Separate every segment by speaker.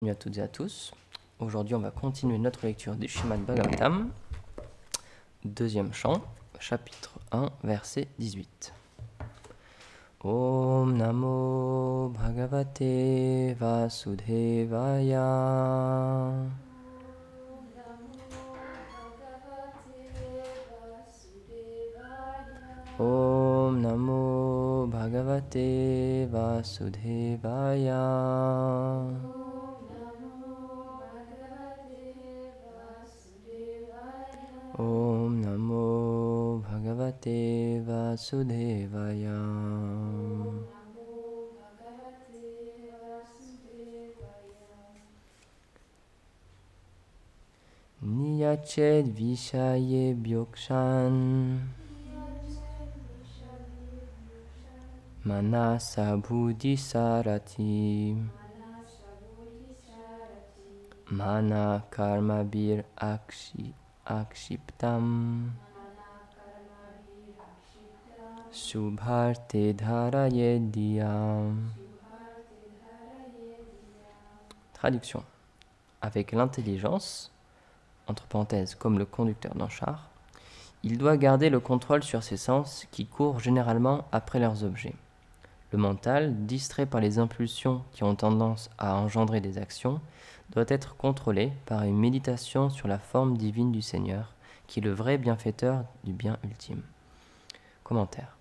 Speaker 1: Bienvenue à toutes et à tous. Aujourd'hui, on va continuer notre lecture du Srimad Bhagavatam, deuxième chant, chapitre 1, verset 18. Om Namo Bhagavate Vasudevaya. Om Namo Bhagavate Vasudevaya. Om Namo Bhagavate Vasudevaya. Niyached Vishaye Byokshan Manasa Buddhi Sarati Mana Karma Bir Akshiptam Subharte Dharaye Diyam. Traduction. Avec l'intelligence, entre parenthèses comme le conducteur d'un char, il doit garder le contrôle sur ses sens qui courent généralement après leurs objets. Le mental, distrait par les impulsions qui ont tendance à engendrer des actions, doit être contrôlé par une méditation sur la forme divine du Seigneur, qui est le vrai bienfaiteur du bien ultime. Commentaire.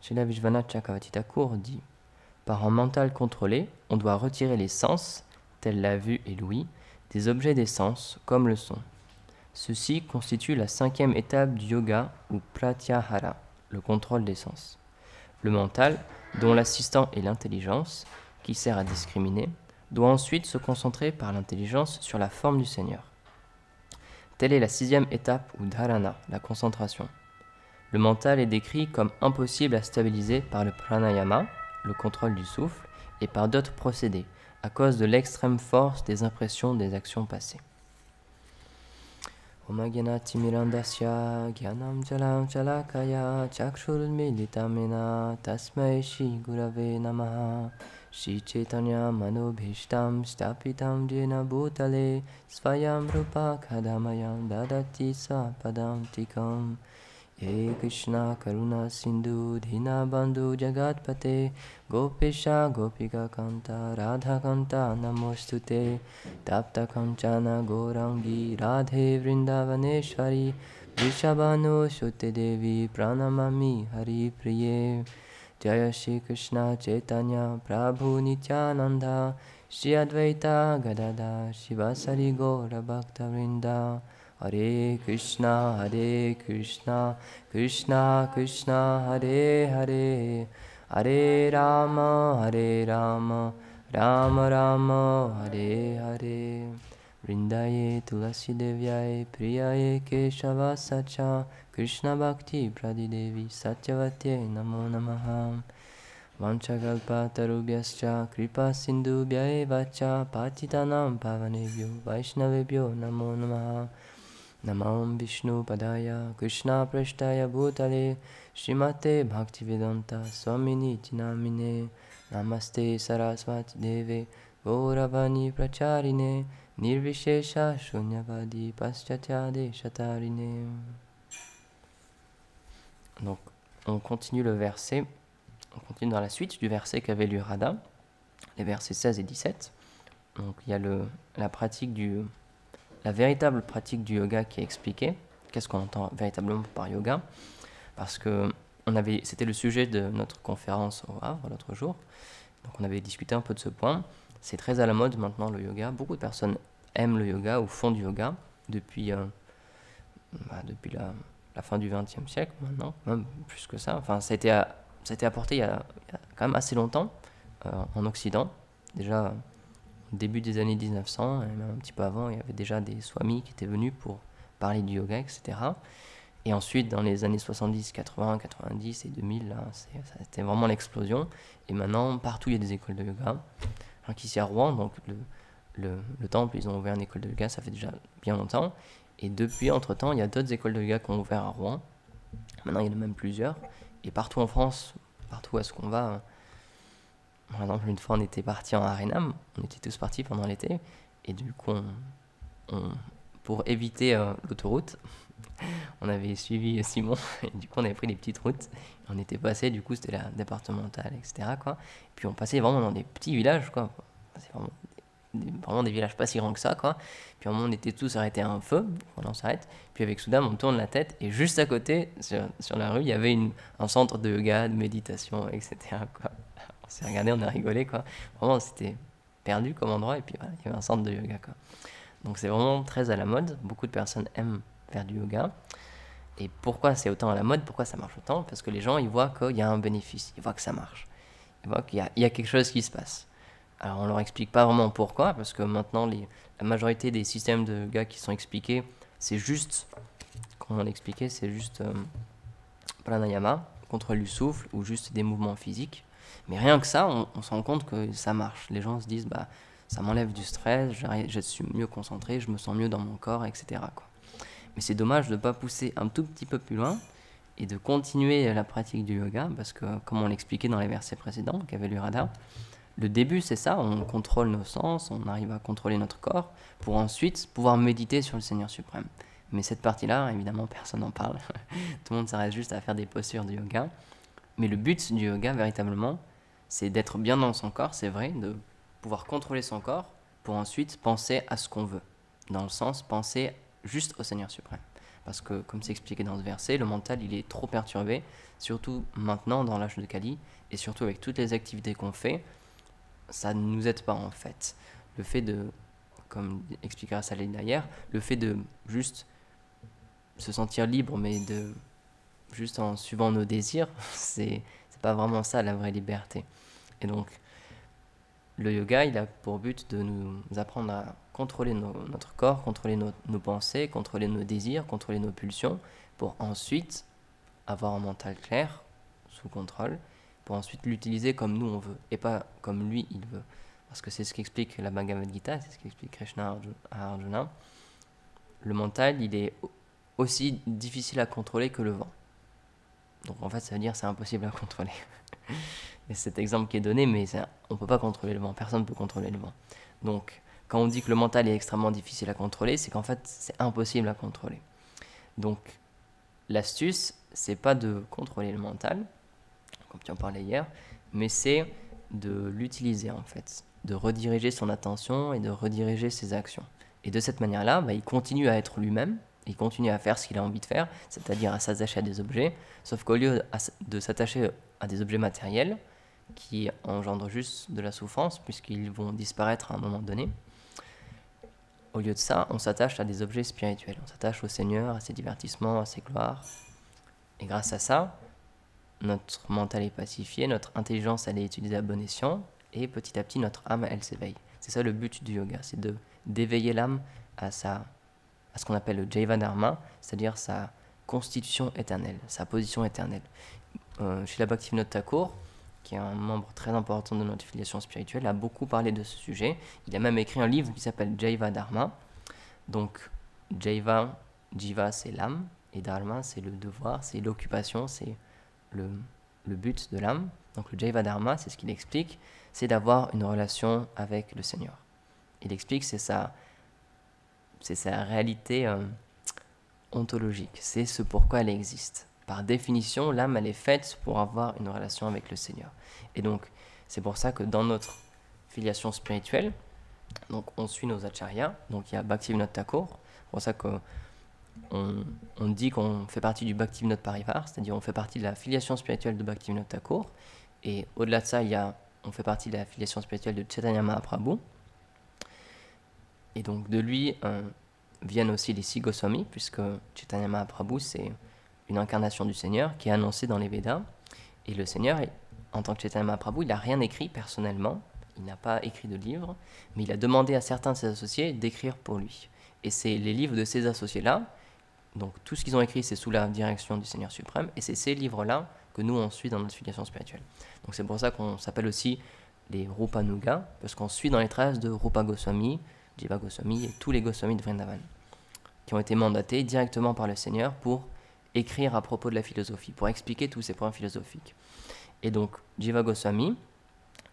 Speaker 1: Srila Vishwanath Chakravarti Thakur dit « Par un mental contrôlé, on doit retirer les sens, tels la vue et l'ouïe, des objets des sens, comme le son. Ceci constitue la 5e étape du yoga ou pratyahara, le contrôle des sens. Le mental, dont l'assistant est l'intelligence, qui sert à discriminer, doit ensuite se concentrer par l'intelligence sur la forme du Seigneur. Telle est la 6e étape ou dharana, la concentration. Le mental est décrit comme impossible à stabiliser par le pranayama, le contrôle du souffle, et par d'autres procédés, à cause de l'extrême force des impressions des actions passées. Omagena timirandasya gyanam jalam jalakaya chakshur militamena tasmai shri gurave namaha shri chaitanya manobhishtam stapitam jena bhutale svayam rupa kadamayam dadati sapadam tikam. He Krishna Karuna Sindhu Dina Bandhu Jagatpate Gopisha Gopika Kanta Radha Kanta Namostute Tapta Kanchana Gorangi Radhe Vrindavaneshwari Vishabhanu Shute Devi Pranamami Hari Priye Jaya Shri Krishna Chaitanya Prabhu Nityananda Shri Advaita Gadada Shivasari Gaura Bhakta Vrinda. Hare Krishna, Krishna Krishna, Hare Hare, Hare Rama, Rama Rama, Hare Hare. Vrindaye Tulasi Devyaye, Priyaye Keshava Sacha, Krishna Bhakti Pradidevi Satyavate Namo Namaha. Vanchakalpa Tarubhyascha, Kripa Sindhubhyaye Vacha, Patitanam Pavanebhyo, Vaishnavebhyo Namo Namaha. Namam Vishnu Padaya Krishna Prashtaya Bhutale Srimate Bhaktivedanta Swamini Tinamine Namaste Sarasvati Deve Gauravani Pracharine Nirvishesha Shunyavadi Paschatya Shatarine. Donc on continue le verset, on continue dans la suite du verset qu'avait lu Radha, les versets 16 et 17. Donc il y a la pratique la véritable pratique du yoga qui est expliquée. Qu'est-ce qu'on entend véritablement par yoga? Parce que c'était le sujet de notre conférence au Havre l'autre jour. Donc on avait discuté un peu de ce point. C'est très à la mode maintenant le yoga. Beaucoup de personnes aiment le yoga ou font du yoga depuis la fin du XXe siècle maintenant, même plus que ça. Enfin, ça a été apporté il y a quand même assez longtemps en Occident. Déjà, début des années 1900, et même un petit peu avant, il y avait déjà des swamis qui étaient venus pour parler du yoga, etc. Et ensuite, dans les années 70, 80, 90 et 2000, là, c'était vraiment l'explosion. Et maintenant, partout, il y a des écoles de yoga. Donc ici à Rouen, donc le temple, ils ont ouvert une école de yoga, ça fait déjà bien longtemps. Et depuis, entre-temps, il y a d'autres écoles de yoga qui ont ouvert à Rouen. Maintenant, il y en a même plusieurs. Et partout en France, partout où est-ce qu'on va, Par exemple, une fois, on était partis en Harinam, on était tous partis pendant l'été, et du coup, pour éviter l'autoroute, on avait suivi Simon, et du coup, on avait pris les petites routes, on était passé, du coup, c'était la départementale, etc., quoi. Et puis, on passait vraiment dans des petits villages, quoi. C'est vraiment des villages pas si grands que ça, quoi. Puis, à un moment, on était tous arrêtés à un feu, on s'arrête, puis avec soudain, on tourne la tête, et juste à côté, sur la rue, il y avait un centre de yoga, de méditation, etc., quoi. On s'est regardé, on a rigolé, quoi. Vraiment, c'était perdu comme endroit, et puis voilà, il y avait un centre de yoga, quoi. Donc c'est vraiment très à la mode, beaucoup de personnes aiment faire du yoga. Et pourquoi c'est autant à la mode, pourquoi ça marche autant? Parce que les gens, ils voient qu'il y a un bénéfice, ils voient que ça marche, ils voient qu'il y a quelque chose qui se passe. Alors on leur explique pas vraiment pourquoi, parce que maintenant la majorité des systèmes de yoga qui sont expliqués, c'est juste, comme on l'expliquait, c'est juste pranayama, contrôle du souffle, ou juste des mouvements physiques. Mais rien que ça, on se rend compte que ça marche. Les gens se disent, bah, ça m'enlève du stress, je suis mieux concentré, je me sens mieux dans mon corps, etc., quoi. Mais c'est dommage de ne pas pousser un tout petit peu plus loin et de continuer la pratique du yoga, parce que, comme on l'expliquait dans les versets précédents qu'avait lu Radha, le début c'est ça, on contrôle nos sens, on arrive à contrôler notre corps, pour ensuite pouvoir méditer sur le Seigneur suprême. Mais cette partie-là, évidemment, personne n'en parle. Tout le monde s'arrête juste à faire des postures de yoga. Mais le but du yoga, véritablement, c'est d'être bien dans son corps, c'est vrai, de pouvoir contrôler son corps pour ensuite penser à ce qu'on veut. Dans le sens, penser juste au Seigneur suprême. Parce que, comme c'est expliqué dans ce verset, le mental, il est trop perturbé, surtout maintenant dans l'âge de Kali, et surtout avec toutes les activités qu'on fait, ça ne nous aide pas en fait. Le fait de, comme expliquera Saline d'ailleurs, le fait de juste se sentir libre, mais de juste en suivant nos désirs, c'est pas vraiment ça la vraie liberté. Et donc, le yoga, il a pour but de nous apprendre à contrôler notre corps, contrôler nos pensées, contrôler nos désirs, contrôler nos pulsions, pour ensuite avoir un mental clair, sous contrôle, pour ensuite l'utiliser comme nous on veut, et pas comme lui il veut. Parce que c'est ce qu'explique la Bhagavad Gita, c'est ce qu'explique Krishna à Arjuna. Le mental, il est aussi difficile à contrôler que le vent. Donc en fait, ça veut dire que c'est impossible à contrôler. Et c'est cet exemple qui est donné, mais on ne peut pas contrôler le vent, personne ne peut contrôler le vent. Donc quand on dit que le mental est extrêmement difficile à contrôler, c'est qu'en fait, c'est impossible à contrôler. Donc l'astuce, c'est pas de contrôler le mental, comme tu en parlais hier, mais c'est de l'utiliser en fait, de rediriger son attention et de rediriger ses actions. Et de cette manière-là, bah, il continue à être lui-même, il continue à faire ce qu'il a envie de faire, c'est-à-dire à s'attacher à des objets, sauf qu'au lieu de s'attacher à des objets matériels, qui engendrent juste de la souffrance, puisqu'ils vont disparaître à un moment donné, au lieu de ça, on s'attache à des objets spirituels, on s'attache au Seigneur, à ses divertissements, à ses gloires, et grâce à ça, notre mental est pacifié, notre intelligence elle est utilisée à bon escient, et petit à petit notre âme elle s'éveille. C'est ça le but du yoga, c'est d'éveiller l'âme à ce qu'on appelle le Jaiva Dharma, c'est-à-dire sa constitution éternelle, sa position éternelle. Srila Bhaktivinoda Thakur, qui est un membre très important de notre filiation spirituelle, a beaucoup parlé de ce sujet. Il a même écrit un livre qui s'appelle Jaiva Dharma. Donc Jiva c'est l'âme, et Dharma c'est le devoir, c'est l'occupation, c'est le but de l'âme. Donc le Jaiva Dharma, c'est ce qu'il explique, c'est d'avoir une relation avec le Seigneur. Il explique c'est sa réalité ontologique, c'est ce pourquoi elle existe. Par définition, l'âme elle est faite pour avoir une relation avec le Seigneur. Et donc c'est pour ça que dans notre filiation spirituelle, donc on suit nos acharyas, donc il y a Bhaktivinoda Thakur, c'est pour ça que on dit qu'on fait partie du Bhaktivinoda Parivar, c'est-à-dire on fait partie de la filiation spirituelle de Bhaktivinoda Thakur, et au-delà de ça, on fait partie de la filiation spirituelle de Chaitanya Mahaprabhu, et donc de lui viennent aussi les 6 Goswamis, puisque Chaitanya Mahaprabhu c'est une incarnation du Seigneur qui est annoncée dans les Védas, et le Seigneur, en tant que Chaitanya Mahaprabhu, il n'a rien écrit personnellement, il n'a pas écrit de livre, mais il a demandé à certains de ses associés d'écrire pour lui. Et c'est les livres de ces associés-là, donc tout ce qu'ils ont écrit, c'est sous la direction du Seigneur suprême, et c'est ces livres-là que nous, on suit dans notre filiation spirituelle. Donc c'est pour ça qu'on s'appelle aussi les Rupanuga, parce qu'on suit dans les traces de Rupa Goswami, Jiva Goswami et tous les Goswamis de Vrindavan, qui ont été mandatés directement par le Seigneur pour écrire à propos de la philosophie, pour expliquer tous ces points philosophiques. Et donc, Jiva Goswami,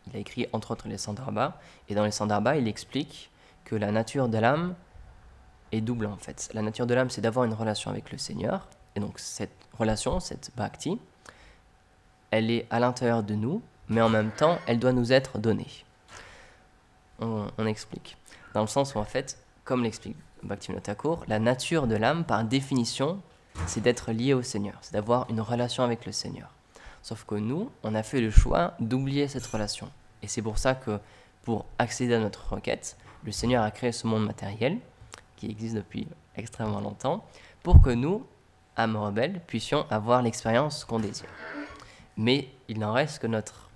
Speaker 1: il a écrit entre autres les Sandarbhas, et dans les Sandarbhas, il explique que la nature de l'âme est double en fait. La nature de l'âme, c'est d'avoir une relation avec le Seigneur, et donc cette relation, cette bhakti, elle est à l'intérieur de nous, mais en même temps, elle doit nous être donnée. On explique. Dans le sens où en fait, comme l'explique Bhaktivinoda Thakur, la nature de l'âme, par définition, c'est d'être lié au Seigneur, c'est d'avoir une relation avec le Seigneur. Sauf que nous, on a fait le choix d'oublier cette relation. Et c'est pour ça que, pour accéder à notre requête, le Seigneur a créé ce monde matériel, qui existe depuis extrêmement longtemps, pour que nous, âmes rebelles, puissions avoir l'expérience qu'on désire. Mais il n'en reste que notre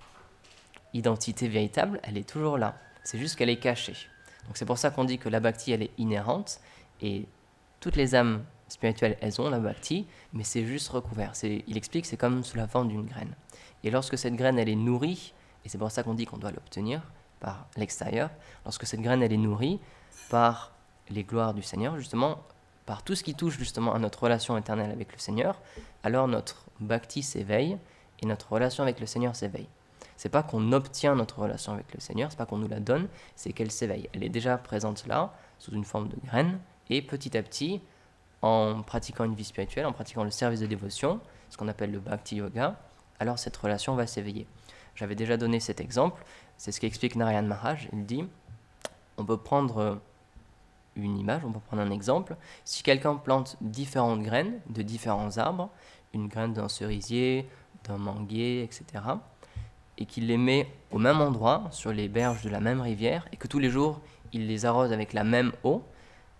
Speaker 1: identité véritable, elle est toujours là. C'est juste qu'elle est cachée. Donc c'est pour ça qu'on dit que la bhakti, elle est inhérente, et toutes les âmes spirituelles, elles ont la bhakti, mais c'est juste recouvert. Il explique, c'est comme sous la forme d'une graine. Et lorsque cette graine, elle est nourrie, et c'est pour ça qu'on dit qu'on doit l'obtenir par l'extérieur, lorsque cette graine, elle est nourrie par les gloires du Seigneur, justement, par tout ce qui touche justement à notre relation éternelle avec le Seigneur, alors notre bhakti s'éveille, et notre relation avec le Seigneur s'éveille. C'est pas qu'on obtient notre relation avec le Seigneur, c'est pas qu'on nous la donne, c'est qu'elle s'éveille. Elle est déjà présente là, sous une forme de graine, et petit à petit, en pratiquant une vie spirituelle, en pratiquant le service de dévotion, ce qu'on appelle le bhakti yoga, alors cette relation va s'éveiller. J'avais déjà donné cet exemple, c'est ce qu'explique Narayan Maharaj. Il dit, on peut prendre une image, on peut prendre un exemple. Si quelqu'un plante différentes graines de différents arbres, une graine d'un cerisier, d'un manguier, etc., et qu'il les met au même endroit, sur les berges de la même rivière, et que tous les jours, il les arrose avec la même eau,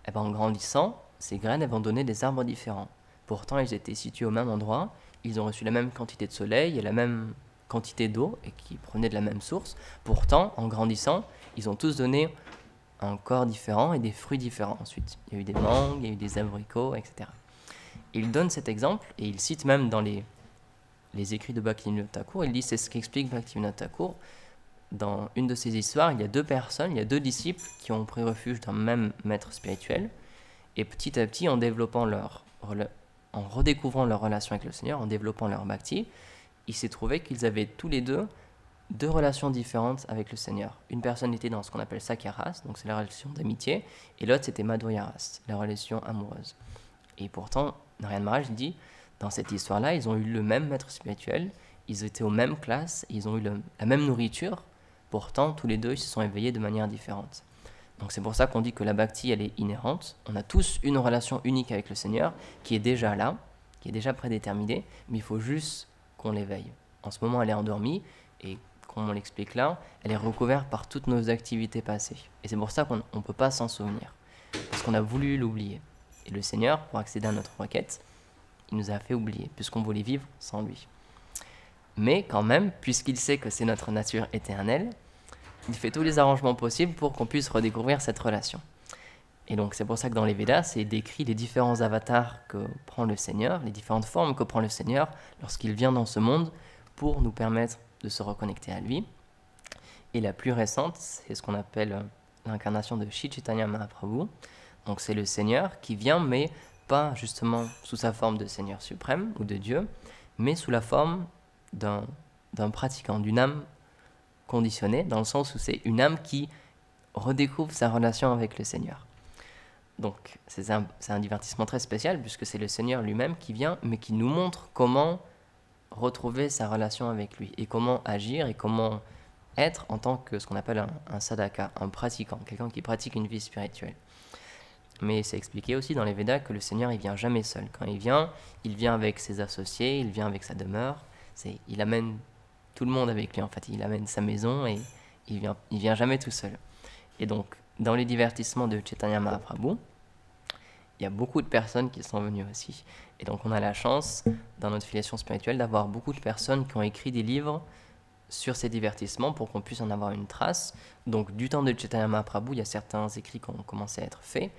Speaker 1: et ben en grandissant, ces graines elles vont donner des arbres différents. Pourtant, ils étaient situés au même endroit, ils ont reçu la même quantité de soleil et la même quantité d'eau, et qui prenaient de la même source. Pourtant, en grandissant, ils ont tous donné un corps différent et des fruits différents ensuite. Il y a eu des mangues, il y a eu des abricots, etc. Il donne cet exemple, et il cite même dans les écrits de Bhaktivinoda Thakur, il dit, c'est ce qu'explique Bhaktivinoda Thakur, dans une de ses histoires, il y a deux personnes, il y a deux disciples qui ont pris refuge d'un même maître spirituel, et petit à petit, en redécouvrant leur relation avec le Seigneur, en développant leur bhakti, il s'est trouvé qu'ils avaient tous les deux relations différentes avec le Seigneur. Une personne était dans ce qu'on appelle Sakyaras, donc c'est la relation d'amitié, et l'autre c'était Madhuryaras, la relation amoureuse. Et pourtant, Narayan Maharaj dit, dans cette histoire-là, ils ont eu le même maître spirituel, ils étaient aux mêmes classes, ils ont eu la même nourriture, pourtant tous les deux ils se sont éveillés de manière différente. Donc c'est pour ça qu'on dit que la bhakti, elle est inhérente. On a tous une relation unique avec le Seigneur qui est déjà là, qui est déjà prédéterminée, mais il faut juste qu'on l'éveille. En ce moment, elle est endormie, et comme on l'explique là, elle est recouverte par toutes nos activités passées. Et c'est pour ça qu'on ne peut pas s'en souvenir, parce qu'on a voulu l'oublier. Et le Seigneur, pour accéder à notre requête, il nous a fait oublier, puisqu'on voulait vivre sans lui. Mais quand même, puisqu'il sait que c'est notre nature éternelle, il fait tous les arrangements possibles pour qu'on puisse redécouvrir cette relation. Et donc c'est pour ça que dans les Védas, c'est décrit les différents avatars que prend le Seigneur, les différentes formes que prend le Seigneur lorsqu'il vient dans ce monde pour nous permettre de se reconnecter à lui. Et la plus récente, c'est ce qu'on appelle l'incarnation de Shri Chaitanya Mahaprabhu. Donc c'est le Seigneur qui vient, mais pas justement sous sa forme de Seigneur suprême ou de Dieu, mais sous la forme d'un pratiquant, d'une âme conditionnée, dans le sens où c'est une âme qui redécouvre sa relation avec le Seigneur. Donc c'est un divertissement très spécial, puisque c'est le Seigneur lui-même qui vient, mais qui nous montre comment retrouver sa relation avec lui, et comment agir, et comment être en tant que ce qu'on appelle un sadhaka, un pratiquant, quelqu'un qui pratique une vie spirituelle. Mais c'est expliqué aussi dans les Védas que le Seigneur, il vient jamais seul. Quand il vient avec ses associés, il vient avec sa demeure. Il amène tout le monde avec lui, en fait. Il amène sa maison, et il vient jamais tout seul. Et donc, dans les divertissements de Chaitanya Mahaprabhu, il y a beaucoup de personnes qui sont venues aussi. Et donc, on a la chance, dans notre filiation spirituelle, d'avoir beaucoup de personnes qui ont écrit des livres sur ces divertissements pour qu'on puisse en avoir une trace. Donc, du temps de Chaitanya Mahaprabhu, il y a certains écrits qui ont commencé à être faits.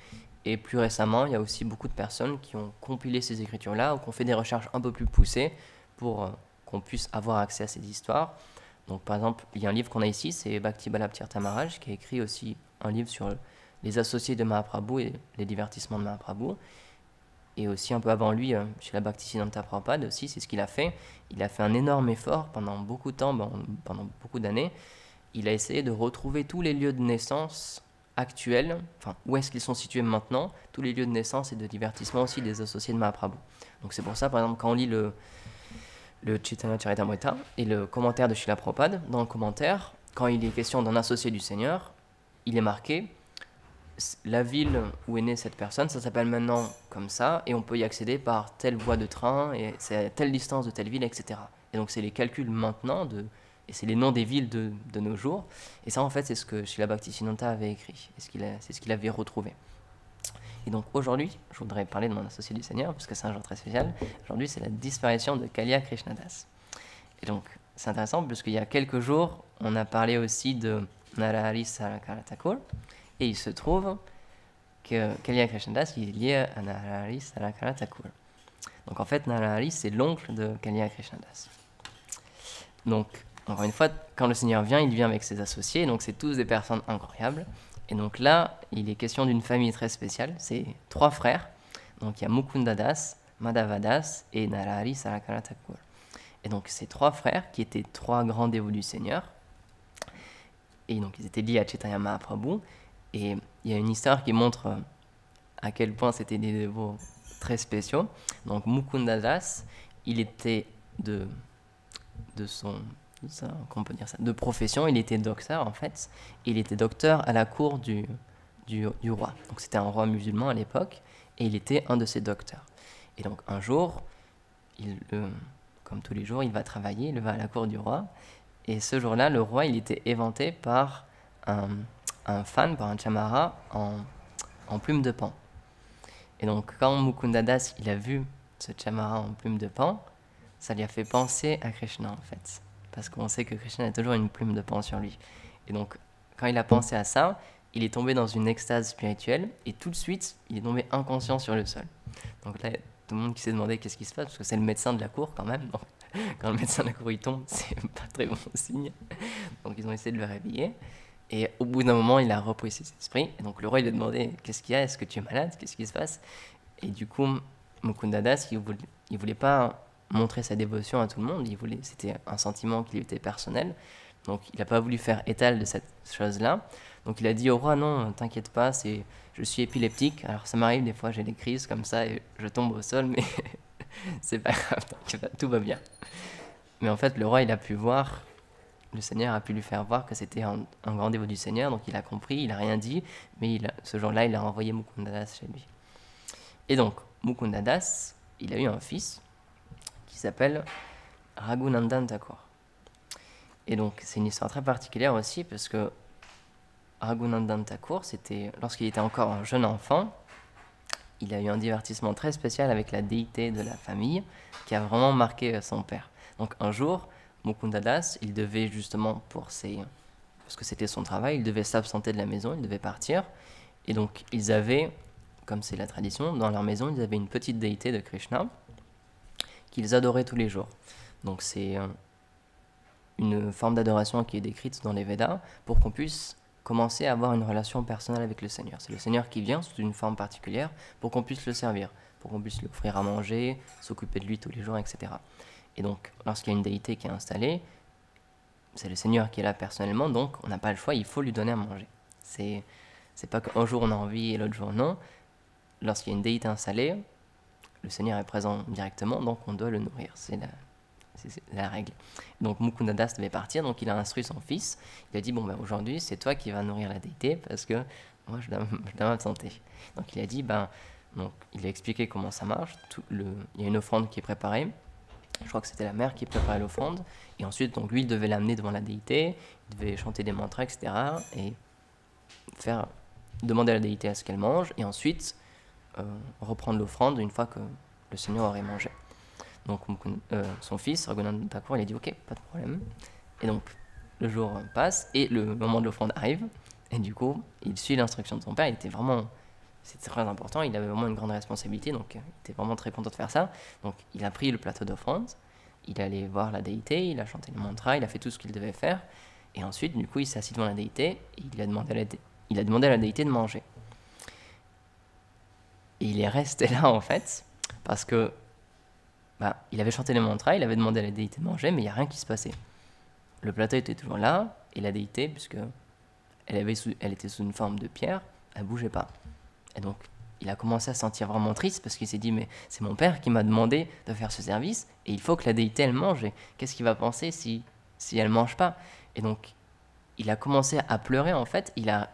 Speaker 1: Et plus récemment, il y a aussi beaucoup de personnes qui ont compilé ces écritures-là ou qui ont fait des recherches un peu plus poussées pour qu'on puisse avoir accès à ces histoires. Donc, par exemple, il y a un livre qu'on a ici, c'est Bhakti Ballabh Tirtha Maharaj, qui a écrit aussi un livre sur les associés de Mahaprabhu et les divertissements de Mahaprabhu. Et aussi, un peu avant lui, chez la Bhaktisiddhanta Prabhupada aussi, c'est ce qu'il a fait. Il a fait un énorme effort pendant beaucoup de temps, pendant beaucoup d'années. il a essayé de retrouver tous les lieux de naissance actuels, enfin où est-ce qu'ils sont situés maintenant, tous les lieux de naissance et de divertissement aussi des associés de Mahaprabhu. Donc c'est pour ça, par exemple, quand on lit le Chaitanya Charitamrita et le commentaire de Srila Prabhupada, dans le commentaire, quand il est question d'un associé du Seigneur, il est marqué la ville où est née cette personne, ça s'appelle maintenant comme ça, et on peut y accéder par telle voie de train, et c'est à telle distance de telle ville, etc. Et donc c'est les calculs maintenant, et c'est les noms des villes de nos jours. Et ça, en fait, c'est ce que Srila Bhaktisiddhanta avait écrit, et c'est ce qu'il avait retrouvé. Et donc aujourd'hui, je voudrais parler de mon associé du Seigneur, parce que c'est un jour très spécial. Aujourd'hui, c'est la disparition de Kalia Krishnadas. Et donc, c'est intéressant, parce qu'il y a quelques jours, on a parlé aussi de Narahari Sarakara Thakur, et il se trouve que Kalia Krishnadas il est lié à Narahari Sarakara Thakur. Donc en fait, Narahari, c'est l'oncle de Kalia Krishnadas. Donc, encore une fois, quand le Seigneur vient, il vient avec ses associés, donc c'est tous des personnes incroyables. Et donc là, il est question d'une famille très spéciale, c'est 3 frères. Donc il y a Mukundadas, Madhavadas et Narahari Sarakara Thakur. Et donc ces 3 frères, qui étaient 3 grands dévots du Seigneur, et donc ils étaient liés à Chaitanya Mahaprabhu. Et il y a une histoire qui montre à quel point c'était des dévots très spéciaux. Donc Mukundadas, il était de profession, il était docteur en fait. Il était docteur à la cour du roi. Donc c'était un roi musulman à l'époque, et il était un de ses docteurs. Et donc un jour, comme tous les jours, il va travailler, il va à la cour du roi. Et ce jour-là, le roi, il était éventé par un fan, par un chamara en plume de paon. Et donc, quand Mukundadas il a vu ce chamara en plume de paon, ça lui a fait penser à Krishna, en fait. Parce qu'on sait que Krishna a toujours une plume de paon sur lui. Et donc, quand il a pensé à ça, il est tombé dans une extase spirituelle, et tout de suite, il est tombé inconscient sur le sol. Donc là, tout le monde qui s'est demandé qu'est-ce qui se passe, parce que c'est le médecin de la cour, quand même. Donc, quand le médecin de la cour, il tombe, c'est pas très bon signe. Donc, ils ont essayé de le réveiller. Et au bout d'un moment, il a repris ses esprits. Et donc le roi, il lui a demandé « Qu'est-ce qu'il y a? Est-ce que tu es malade? Qu'est-ce qui se passe ?» Et du coup, Mukundadas, il voulait pas montrer sa dévotion à tout le monde. C'était un sentiment qui lui était personnel. Donc il n'a pas voulu faire étal de cette chose-là. Donc il a dit au roi « Non, t'inquiète pas, je suis épileptique. Alors ça m'arrive, des fois j'ai des crises comme ça et je tombe au sol, mais c'est pas grave, t'inquiète pas, tout va bien. » Mais en fait, le roi, il a pu voir... Le Seigneur a pu lui faire voir que c'était un grand dévot du Seigneur, donc il a compris, il n'a rien dit, mais ce jour-là, il a envoyé Mukundadas chez lui. Et donc, Mukundadas, il a eu un fils qui s'appelle Raghunandan Thakur. Et donc, c'est une histoire très particulière aussi, parce que Raghunandan Thakur, lorsqu'il était encore un jeune enfant, il a eu un divertissement très spécial avec la déité de la famille, qui a vraiment marqué son père. Donc un jour, Mukundadas, il devait justement parce que c'était son travail, il devait s'absenter de la maison, il devait partir. Et donc ils avaient, comme c'est la tradition, dans leur maison, ils avaient une petite déité de Krishna qu'ils adoraient tous les jours. Donc c'est une forme d'adoration qui est décrite dans les Védas pour qu'on puisse commencer à avoir une relation personnelle avec le Seigneur. C'est le Seigneur qui vient sous une forme particulière pour qu'on puisse le servir, pour qu'on puisse lui offrir à manger, s'occuper de lui tous les jours, etc. Et donc, lorsqu'il y a une déité qui est installée, c'est le Seigneur qui est là personnellement, donc on n'a pas le choix, il faut lui donner à manger. C'est pas qu'un jour on a envie et l'autre jour non. Lorsqu'il y a une déité installée, le Seigneur est présent directement, donc on doit le nourrir. C'est la règle. Donc Mukundadas devait partir, donc il a instruit son fils. Il a dit, aujourd'hui, c'est toi qui vas nourrir la déité, parce que moi, je dois m'absenter. Donc il a dit, donc, il a expliqué comment ça marche. Il y a une offrande qui est préparée. Je crois que c'était la mère qui préparait l'offrande. Et ensuite, donc, lui, il devait l'amener devant la déité. Il devait chanter des mantras, etc. Et demander à la déité à ce qu'elle mange. Et ensuite, reprendre l'offrande une fois que le Seigneur aurait mangé. Donc, son fils, Raghunandan Thakur, il a dit « Ok, pas de problème. » Et donc, le jour passe et le moment de l'offrande arrive. Et du coup, il suit l'instruction de son père. C'était très important, il avait vraiment une grande responsabilité, donc il était vraiment très content de faire ça. Donc il a pris le plateau d'offrande, il est allé voir la déité, il a chanté le mantra, il a fait tout ce qu'il devait faire. Et ensuite, du coup, il s'est assis devant la déité et il a demandé à la déité de manger. Et il est resté là, en fait, parce que il avait chanté le mantra, il avait demandé à la déité de manger, mais il n'y a rien qui se passait. Le plateau était toujours là, Et la déité, puisque elle était sous une forme de pierre, elle bougeait pas. Et donc, il a commencé à se sentir vraiment triste parce qu'il s'est dit, mais c'est mon père qui m'a demandé de faire ce service et il faut que la déité, elle mange. Et qu'est-ce qu'il va penser si elle mange pas? Et donc, il a commencé à pleurer en fait. Il a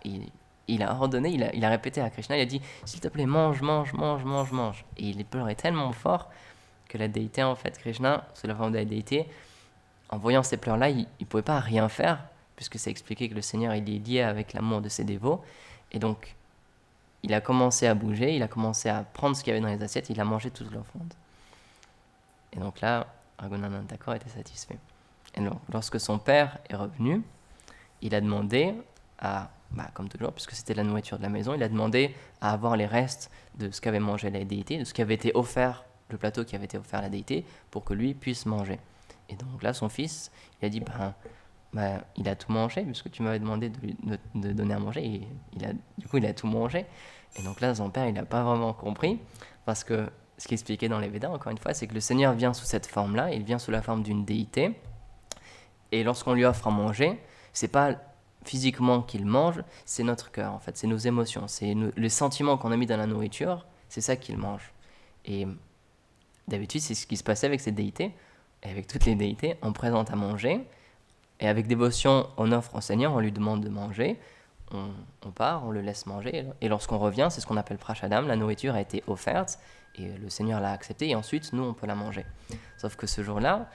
Speaker 1: ordonné, il a répété à Krishna, il a dit, s'il te plaît, mange, mange, mange, mange, mange. Et il pleurait tellement fort que la déité, en fait, Krishna, sous la forme de la déité, en voyant ces pleurs-là, il ne pouvait pas rien faire, puisque c'est expliqué que le Seigneur, il est lié avec l'amour de ses dévots. Et donc, il a commencé à bouger, il a commencé à prendre ce qu'il y avait dans les assiettes, il a mangé toute l'offrande. Et donc là, Raghunath Thakur était satisfait. Et donc, lorsque son père est revenu, il a demandé à, comme toujours, puisque c'était la nourriture de la maison, il a demandé à avoir les restes de ce qu'avait mangé la déité, de ce qui avait été offert, le plateau qui avait été offert à la déité, pour que lui puisse manger. Et donc là, son fils, il a dit, il a tout mangé, puisque tu m'avais demandé de donner à manger, et du coup, il a tout mangé. Et donc là, son père, il n'a pas vraiment compris, parce que ce qui est expliqué dans les Védas, encore une fois, c'est que le Seigneur vient sous cette forme-là, il vient sous la forme d'une déité, et lorsqu'on lui offre à manger, c'est pas physiquement qu'il mange, c'est notre cœur, en fait, c'est nos émotions, c'est le sentiment qu'on a mis dans la nourriture, c'est ça qu'il mange. Et d'habitude, c'est ce qui se passait avec cette déité, et avec toutes les déités, on présente à manger, et avec dévotion, on offre au Seigneur, on lui demande de manger, on part, on le laisse manger, et lorsqu'on revient, c'est ce qu'on appelle prashadam, la nourriture a été offerte, et le Seigneur l'a acceptée, et ensuite, nous, on peut la manger. Sauf que ce jour-là,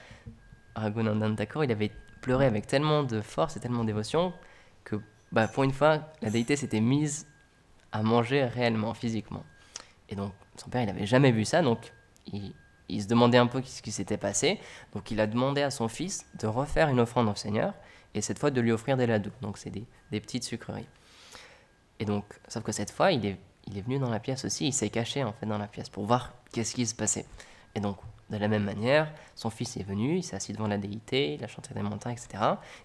Speaker 1: Raghunath Thakur, il avait pleuré avec tellement de force et tellement de dévotion, que pour une fois, la déité s'était mise à manger réellement, physiquement. Et donc, son père, il n'avait jamais vu ça, donc il se demandait un peu ce qui s'était passé. Donc, il a demandé à son fils de refaire une offrande au Seigneur, et cette fois de lui offrir des ladous. Donc, c'est des petites sucreries. Et donc, sauf que cette fois, il est venu dans la pièce aussi, il s'est caché en fait dans la pièce pour voir qu'est-ce qui se passait. Et donc, de la même manière, son fils est venu, il s'est assis devant la déité, il a chanté des mantras, etc.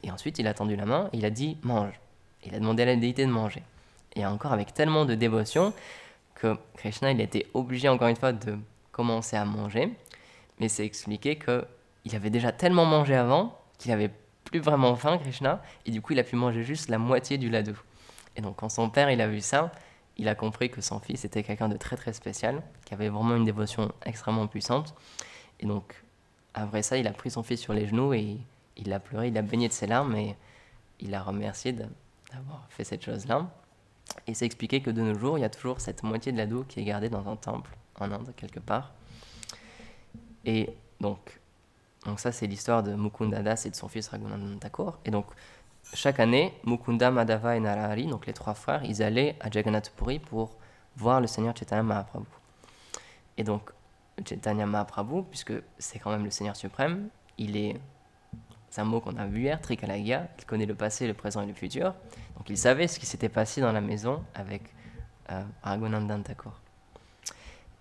Speaker 1: Et ensuite, il a tendu la main et il a dit « mange ». Il a demandé à la déité de manger. Et encore avec tellement de dévotion que Krishna, il était obligé encore une fois de commencer à manger. Mais c'est expliqué qu'il avait déjà tellement mangé avant qu'il n'avait plus vraiment faim, Krishna, et du coup, il a pu manger juste la moitié du ladou. Et donc, quand son père, il a vu ça, il a compris que son fils était quelqu'un de très très spécial, qui avait vraiment une dévotion extrêmement puissante. Et donc, après ça, il a pris son fils sur les genoux et il l'a pleuré, il l'a baigné de ses larmes et il l'a remercié d'avoir fait cette chose-là. Et c'est expliqué que de nos jours, il y a toujours cette moitié de l'ado qui est gardée dans un temple en Inde, quelque part. Et donc ça, c'est l'histoire de Mukunda Das et de son fils Raghunath Thakur. Et donc, chaque année, Mukunda, Madhava et Narahari, donc les trois frères, ils allaient à Jagannath Puri pour voir le Seigneur Chaitanya Mahaprabhu. Et donc, Chaitanya Mahaprabhu, puisque c'est quand même le Seigneur suprême, c'est un mot qu'on a vu hier, Trikalagya, il connaît le passé, le présent et le futur. Donc il savait ce qui s'était passé dans la maison avec Raghunath Thakur.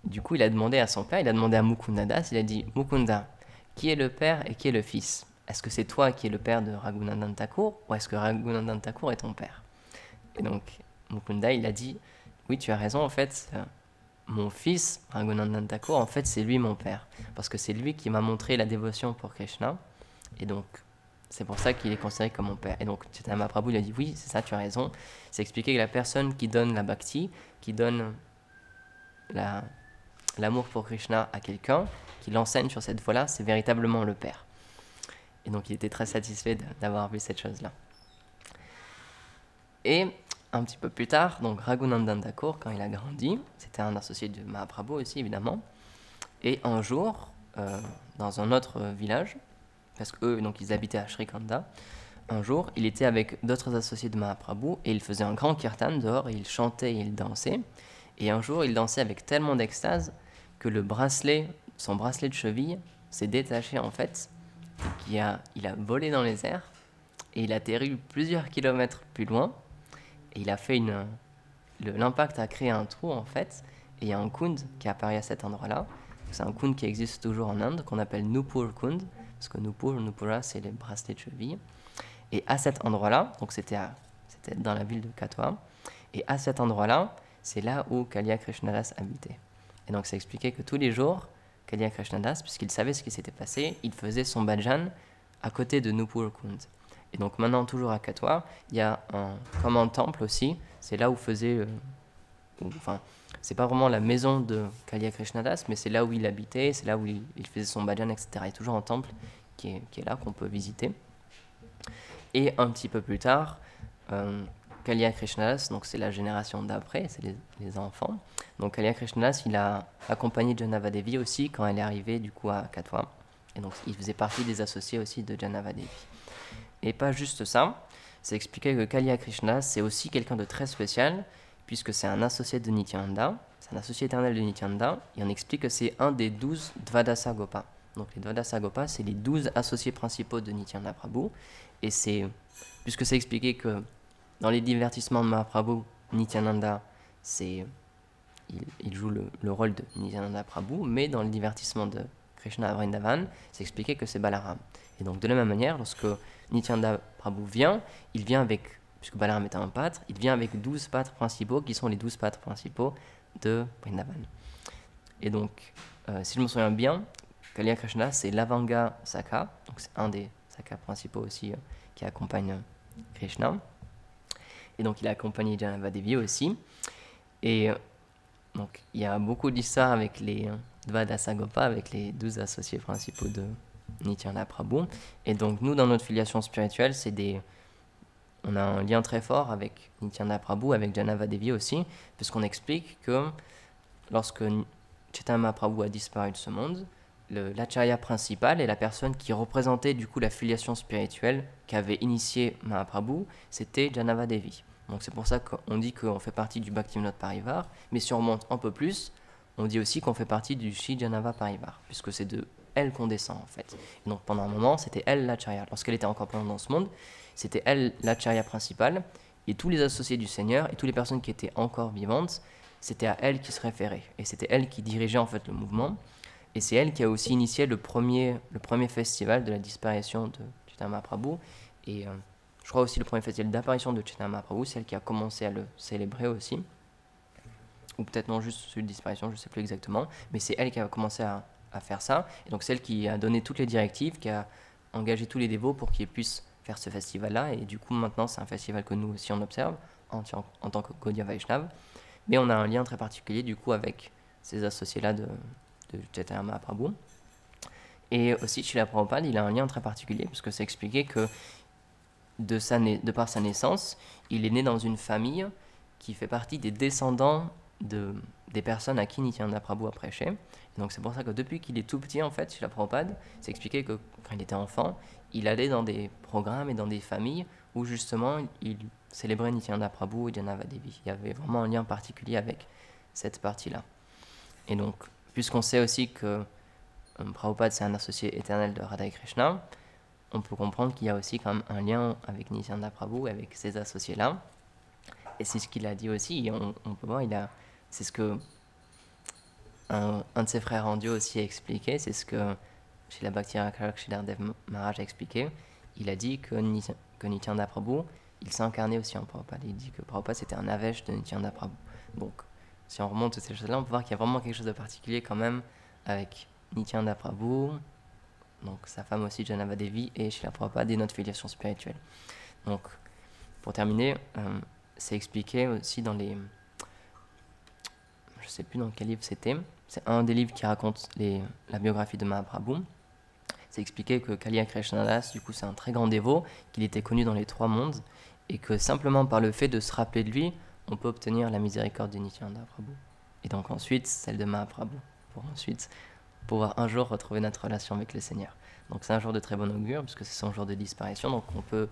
Speaker 1: Du coup, il a demandé à son père, il a demandé à Mukunda Das, il a dit « Mukunda, qui est le père et qui est le fils? Est-ce que c'est toi qui es le père de Raghunath Thakur ou est-ce que Raghunath Thakur est ton père ?» Et donc, Mukunda, il a dit « Oui, tu as raison, en fait, mon fils, Raghunath Thakur, en fait, c'est lui mon père. Parce que c'est lui qui m'a montré la dévotion pour Krishna. Et donc, c'est pour ça qu'il est considéré comme mon père. » Et donc, Chaitanya Mahaprabhu, il a dit « Oui, c'est ça, tu as raison. » C'est expliqué que la personne qui donne la bhakti, qui donne l'amour pour Krishna à quelqu'un, qui l'enseigne sur cette voie-là, c'est véritablement le père. Et donc, il était très satisfait d'avoir vu cette chose-là. Et un petit peu plus tard, donc Raghunath Thakur, quand il a grandi, c'était un associé de Mahaprabhu aussi, évidemment. Et un jour, dans un autre village, parce qu'eux, donc, ils habitaient à Shrikanda, un jour, il était avec d'autres associés de Mahaprabhu et il faisait un grand kirtan dehors et il chantait et il dansait. Et un jour, il dansait avec tellement d'extase que son bracelet de cheville s'est détaché en fait. Il a volé dans les airs et il a atterri plusieurs kilomètres plus loin. Et il a fait l'impact a créé un trou en fait. Et il y a un kund qui est apparu à cet endroit-là. C'est un kund qui existe toujours en Inde, qu'on appelle Nupur Kund. Parce que Nupura, c'est les bracelets de cheville. Et à cet endroit-là, donc c'était dans la ville de Katwa, et à cet endroit-là, c'est là où Kaliya Krishnadas habitait. Et donc c'est expliqué que tous les jours, Kaliya Krishnadas, puisqu'il savait ce qui s'était passé, il faisait son bhajan à côté de Nupur Kund. Et donc maintenant, toujours à Katwa, il y a comme un temple aussi, c'est là où faisait, enfin, c'est pas vraiment la maison de Kaliya Krishnadas, mais c'est là où il habitait, c'est là où il faisait son bhajan, etc. Il y a toujours un temple qui est là, qu'on peut visiter. Et un petit peu plus tard, Kaliya Krishnadas, donc c'est la génération d'après, c'est les enfants. Donc Kaliya Krishnadas, il a accompagné Janavadevi aussi quand elle est arrivée du coup à Katwa. Et donc il faisait partie des associés aussi de Janavadevi. Et pas juste ça, c'est expliqué que Kaliya Krishnadas, c'est aussi quelqu'un de très spécial, puisque c'est un associé de Nityananda, c'est un associé éternel de Nityananda, et on explique que c'est un des 12 Dvadasa Gopa. Donc les Dvadasa Gopa, c'est les 12 associés principaux de Nityananda Prabhu, et c'est, puisque c'est expliqué que dans les divertissements de Mahaprabhu, Nityananda, il joue le rôle de Nityananda Prabhu, mais dans le divertissement de Krishna à Vrindavan, c'est expliqué que c'est Balaram. Et donc de la même manière, lorsque Nityananda Prabhu vient, il vient avec, puisque Balaram est un pâtre, il vient avec 12 pâtres principaux, qui sont les 12 pâtres principaux de Vrindavan. Et donc, si je me souviens bien, Kaliya Krishna, c'est l'Avanga Saka, donc c'est un des Sakas principaux aussi qui accompagne Krishna. Et donc il a accompagné Janavadevi aussi. Et donc il y a beaucoup d'histoires avec les Dvadasa Gopa, avec les 12 associés principaux de Nityananda Prabhu. Et donc nous, dans notre filiation spirituelle, on a un lien très fort avec Nityananda Prabhu, avec Janavadevi aussi, puisqu'on explique que lorsque Chaitanya Mahaprabhu a disparu de ce monde, l'acharya principal et la personne qui représentait du coup la filiation spirituelle qu'avait initié Mahaprabhu, c'était Janavadevi. Donc c'est pour ça qu'on dit qu'on fait partie du Bhaktivinoda Parivar, mais si on remonte un peu plus, on dit aussi qu'on fait partie du Shri Janava Parivar, puisque c'est de elle qu'on descend en fait. Et donc pendant un moment, c'était elle l'acharya. Lorsqu'elle était encore présente dans ce monde, c'était elle l'acharya principale, et tous les associés du Seigneur et toutes les personnes qui étaient encore vivantes, c'était à elle qui se référait. Et c'était elle qui dirigeait en fait le mouvement. Et c'est elle qui a aussi initié le premier festival de la disparition de Chaitanya Mahaprabhu. Et je crois aussi le premier festival d'apparition de Chaitanya Mahaprabhu, c'est elle qui a commencé à le célébrer aussi. Ou peut-être non, juste celui de disparition, je ne sais plus exactement. Mais c'est elle qui a commencé à faire ça. Et donc c'est elle qui a donné toutes les directives, qui a engagé tous les dévots pour qu'ils puissent faire ce festival-là. Et du coup, maintenant, c'est un festival que nous aussi on observe en tant que Gaudiya Vaishnav. Mais on a un lien très particulier du coup avec ces associés-là de Chaitanya Mahaprabhu. Et aussi, Srila Prabhupada, il a un lien très particulier, parce que c'est expliqué que de par sa naissance, il est né dans une famille qui fait partie des descendants des personnes à qui Nityananda Prabhu a prêché. Et donc c'est pour ça que depuis qu'il est tout petit, en fait, Srila Prabhupada, c'est expliqué que quand il était enfant, il allait dans des programmes et dans des familles où justement il célébrait Nityananda Prabhu et Janavadevi. Il y avait vraiment un lien particulier avec cette partie-là. Et donc, puisqu'on sait aussi que Prabhupada c'est un associé éternel de Radha et Krishna, on peut comprendre qu'il y a aussi quand même un lien avec Nityananda Prabhu, avec ces associés-là. Et c'est ce qu'il a dit aussi, et on peut voir, c'est ce que un de ses frères en Dieu aussi a expliqué, c'est ce que chez la Bhakti Rakshak Sridhar Dev Maharaj a expliqué. Il a dit que Nityananda Prabhu, il s'est incarné aussi en Prabhupada. Il dit que Prabhupada c'était un avesh de Nityananda Prabhu. Donc, si on remonte toutes ces choses-là, on peut voir qu'il y a vraiment quelque chose de particulier quand même avec Nityananda Prabhu, donc sa femme aussi Janavadevi, et Srila Prabhupada et notre filiation spirituelle. Donc, pour terminer, c'est expliqué aussi dans les... Je ne sais plus dans quel livre c'était. C'est un des livres qui raconte la biographie de Mahaprabhu. C'est expliqué que Kaliya Krishnadas, du coup, c'est un très grand dévot, qu'il était connu dans les 3 mondes, et que simplement par le fait de se rappeler de lui, on peut obtenir la miséricorde de Nityananda Prabhu. Et donc ensuite, celle de Mahaprabhu, pour ensuite pouvoir un jour retrouver notre relation avec le Seigneur. Donc c'est un jour de très bon augure, puisque c'est son jour de disparition, donc on peut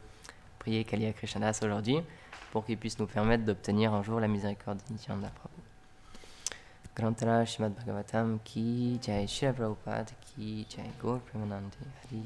Speaker 1: prier Kaliya Krishnadas aujourd'hui pour qu'il puisse nous permettre d'obtenir un jour la miséricorde de Nityananda Prabhu. Grantara Srimad Bhagavatam ki jai, Srila Prabhupada ki jai, Gaur Premanande Hari.